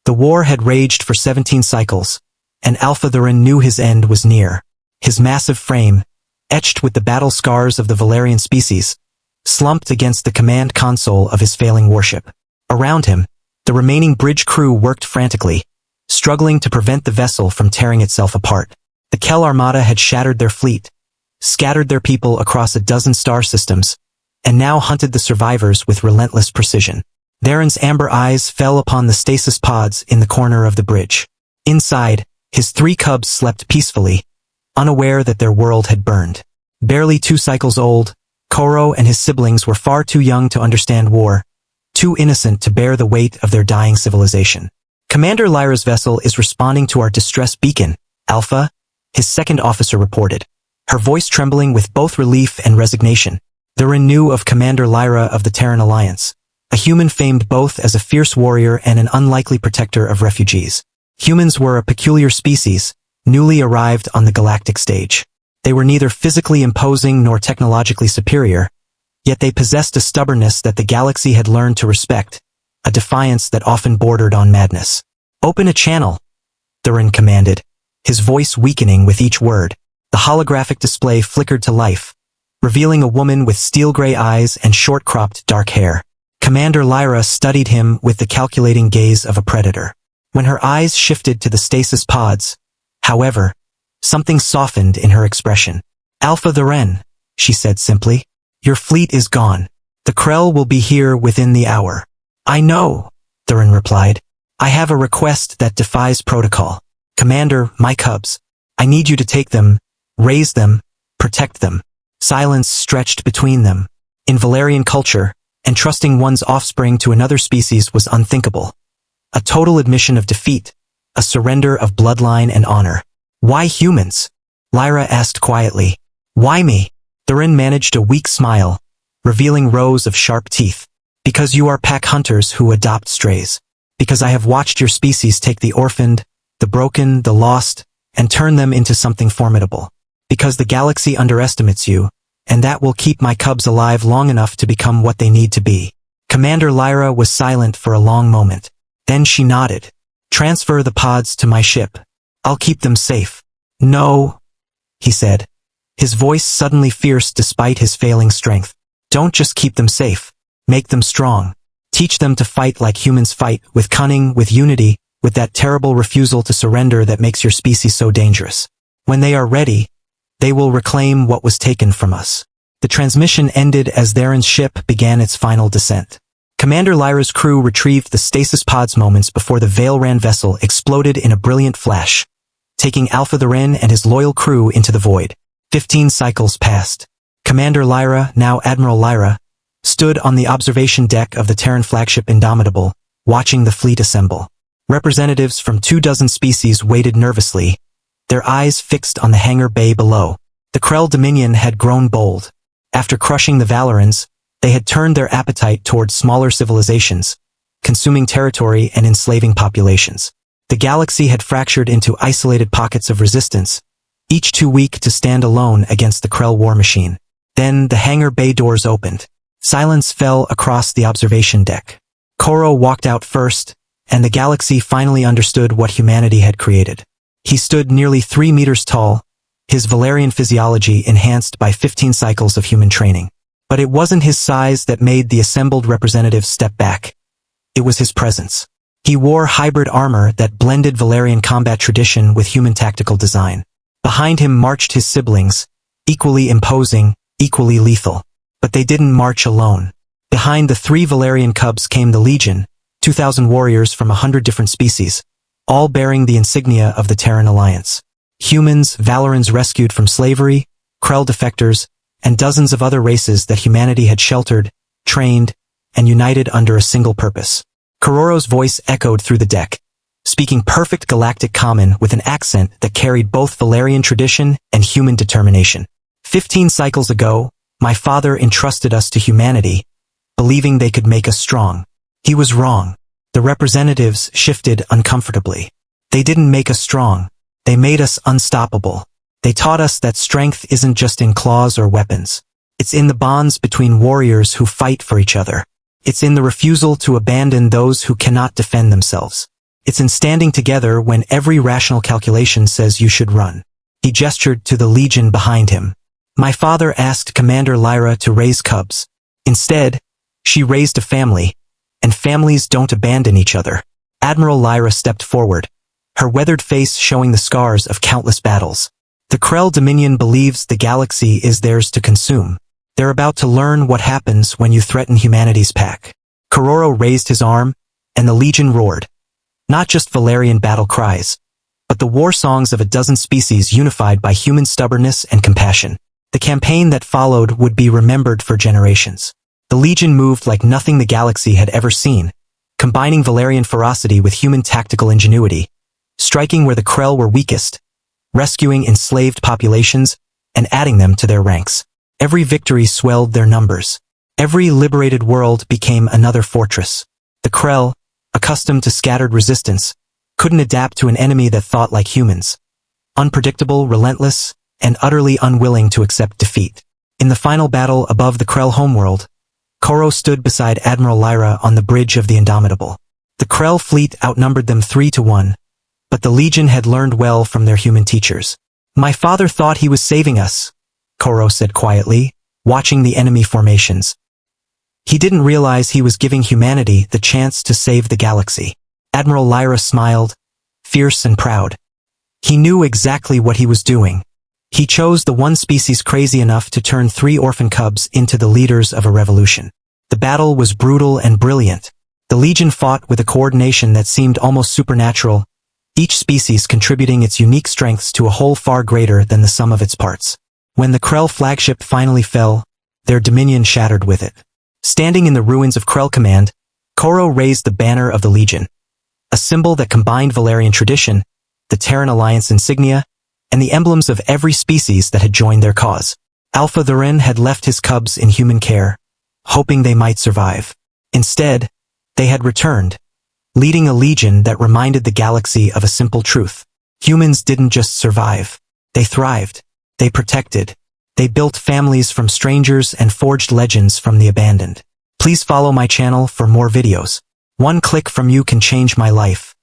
The war had raged for 17 cycles, and Alpha Theren knew his end was near. His massive frame, etched with the battle scars of the Valerian species, slumped against the command console of his failing warship. Around him, the remaining bridge crew worked frantically, struggling to prevent the vessel from tearing itself apart. The Krelll Armada had shattered their fleet, scattered their people across a dozen star systems, and now hunted the survivors with relentless precision. Theren's amber eyes fell upon the stasis pods in the corner of the bridge. Inside, his 3 cubs slept peacefully, unaware that their world had burned. Barely 2 cycles old, Krelll and his siblings were far too young to understand war, too innocent to bear the weight of their dying civilization. Commander Lyra's vessel is responding to our distress beacon, Alpha, his second officer reported, her voice trembling with both relief and resignation. Theren knew of Commander Lyra of the Terran Alliance, a human famed both as a fierce warrior and an unlikely protector of refugees. Humans were a peculiar species, newly arrived on the galactic stage. They were neither physically imposing nor technologically superior, yet they possessed a stubbornness that the galaxy had learned to respect, a defiance that often bordered on madness. "Open a channel," Theren commanded, his voice weakening with each word. The holographic display flickered to life, revealing a woman with steel-gray eyes and short-cropped dark hair. Commander Lyra studied him with the calculating gaze of a predator. When her eyes shifted to the stasis pods, however, something softened in her expression. "Alpha Theren," she said simply, "your fleet is gone. The Krelll will be here within the hour." "I know," Theren replied. "I have a request that defies protocol. Commander, my cubs. I need you to take them, raise them, protect them." Silence stretched between them. In Valerian culture, entrusting one's offspring to another species was unthinkable. A total admission of defeat, a surrender of bloodline and honor. "Why humans?" Lyra asked quietly. "Why me?" Theren managed a weak smile, revealing rows of sharp teeth. "Because you are pack hunters who adopt strays. Because I have watched your species take the orphaned, the broken, the lost, and turn them into something formidable. Because the galaxy underestimates you, and that will keep my cubs alive long enough to become what they need to be." Commander Lyra was silent for a long moment. Then she nodded. "Transfer the pods to my ship. I'll keep them safe." "No," he said, his voice suddenly fierce despite his failing strength. "Don't just keep them safe. Make them strong. Teach them to fight like humans fight, with cunning, with unity, with that terrible refusal to surrender that makes your species so dangerous. When they are ready, they will reclaim what was taken from us." The transmission ended as Theren's ship began its final descent. Commander Lyra's crew retrieved the stasis pods moments before the Valerian vessel exploded in a brilliant flash, taking Alpha Theren and his loyal crew into the void. 15 cycles passed. Commander Lyra, now Admiral Lyra, stood on the observation deck of the Terran flagship Indomitable, watching the fleet assemble. Representatives from 24 species waited nervously, their eyes fixed on the hangar bay below. The Krelll Dominion had grown bold. After crushing the Valerians, they had turned their appetite toward smaller civilizations, consuming territory and enslaving populations. The galaxy had fractured into isolated pockets of resistance, each too weak to stand alone against the Krelll war machine. Then the hangar bay doors opened. Silence fell across the observation deck. Krelll walked out first, and the galaxy finally understood what humanity had created. He stood nearly 3 meters tall, his Valerian physiology enhanced by 15 cycles of human training. But it wasn't his size that made the assembled representatives step back. It was his presence. He wore hybrid armor that blended Valerian combat tradition with human tactical design. Behind him marched his siblings, equally imposing, equally lethal. But they didn't march alone. Behind the 3 Valerian cubs came the Legion, 2,000 warriors from 100 different species, all bearing the insignia of the Terran Alliance. Humans, Valerians rescued from slavery, Krelll defectors, and dozens of other races that humanity had sheltered, trained, and united under a single purpose. Krell's voice echoed through the deck, speaking perfect galactic common with an accent that carried both Valerian tradition and human determination. 15 cycles ago, my father entrusted us to humanity, believing they could make us strong. He was wrong. The representatives shifted uncomfortably. They didn't make us strong. They made us unstoppable. They taught us that strength isn't just in claws or weapons. It's in the bonds between warriors who fight for each other. It's in the refusal to abandon those who cannot defend themselves. It's in standing together when every rational calculation says you should run. He gestured to the legion behind him. My father asked Commander Lyra to raise cubs. Instead, she raised a family, and families don't abandon each other. Admiral Lyra stepped forward, her weathered face showing the scars of countless battles. The Krelll Dominion believes the galaxy is theirs to consume. They're about to learn what happens when you threaten humanity's pack. Kororo raised his arm, and the legion roared. Not just Valerian battle cries, but the war songs of a dozen species unified by human stubbornness and compassion. The campaign that followed would be remembered for generations. The legion moved like nothing the galaxy had ever seen, combining Valerian ferocity with human tactical ingenuity, striking where the Krell were weakest, rescuing enslaved populations, and adding them to their ranks. Every victory swelled their numbers. Every liberated world became another fortress. The Krell, accustomed to scattered resistance, couldn't adapt to an enemy that thought like humans. Unpredictable, relentless, and utterly unwilling to accept defeat. In the final battle above the Krell homeworld, Kororo stood beside Admiral Lyra on the bridge of the Indomitable. The Krell fleet outnumbered them 3-1, but the Legion had learned well from their human teachers. My father thought he was saving us, Kororo said quietly, watching the enemy formations. He didn't realize he was giving humanity the chance to save the galaxy. Admiral Lyra smiled, fierce and proud. He knew exactly what he was doing. He chose the one species crazy enough to turn 3 orphan cubs into the leaders of a revolution. The battle was brutal and brilliant. The Legion fought with a coordination that seemed almost supernatural, each species contributing its unique strengths to a whole far greater than the sum of its parts. When the Krell flagship finally fell, their dominion shattered with it. Standing in the ruins of Krell Command, Kororo raised the banner of the Legion, a symbol that combined Valerian tradition, the Terran Alliance insignia, and the emblems of every species that had joined their cause. Alpha Theren had left his cubs in human care, hoping they might survive. Instead, they had returned, leading a legion that reminded the galaxy of a simple truth. Humans didn't just survive. They thrived. They protected. They built families from strangers and forged legends from the abandoned. Please follow my channel for more videos. One click from you can change my life.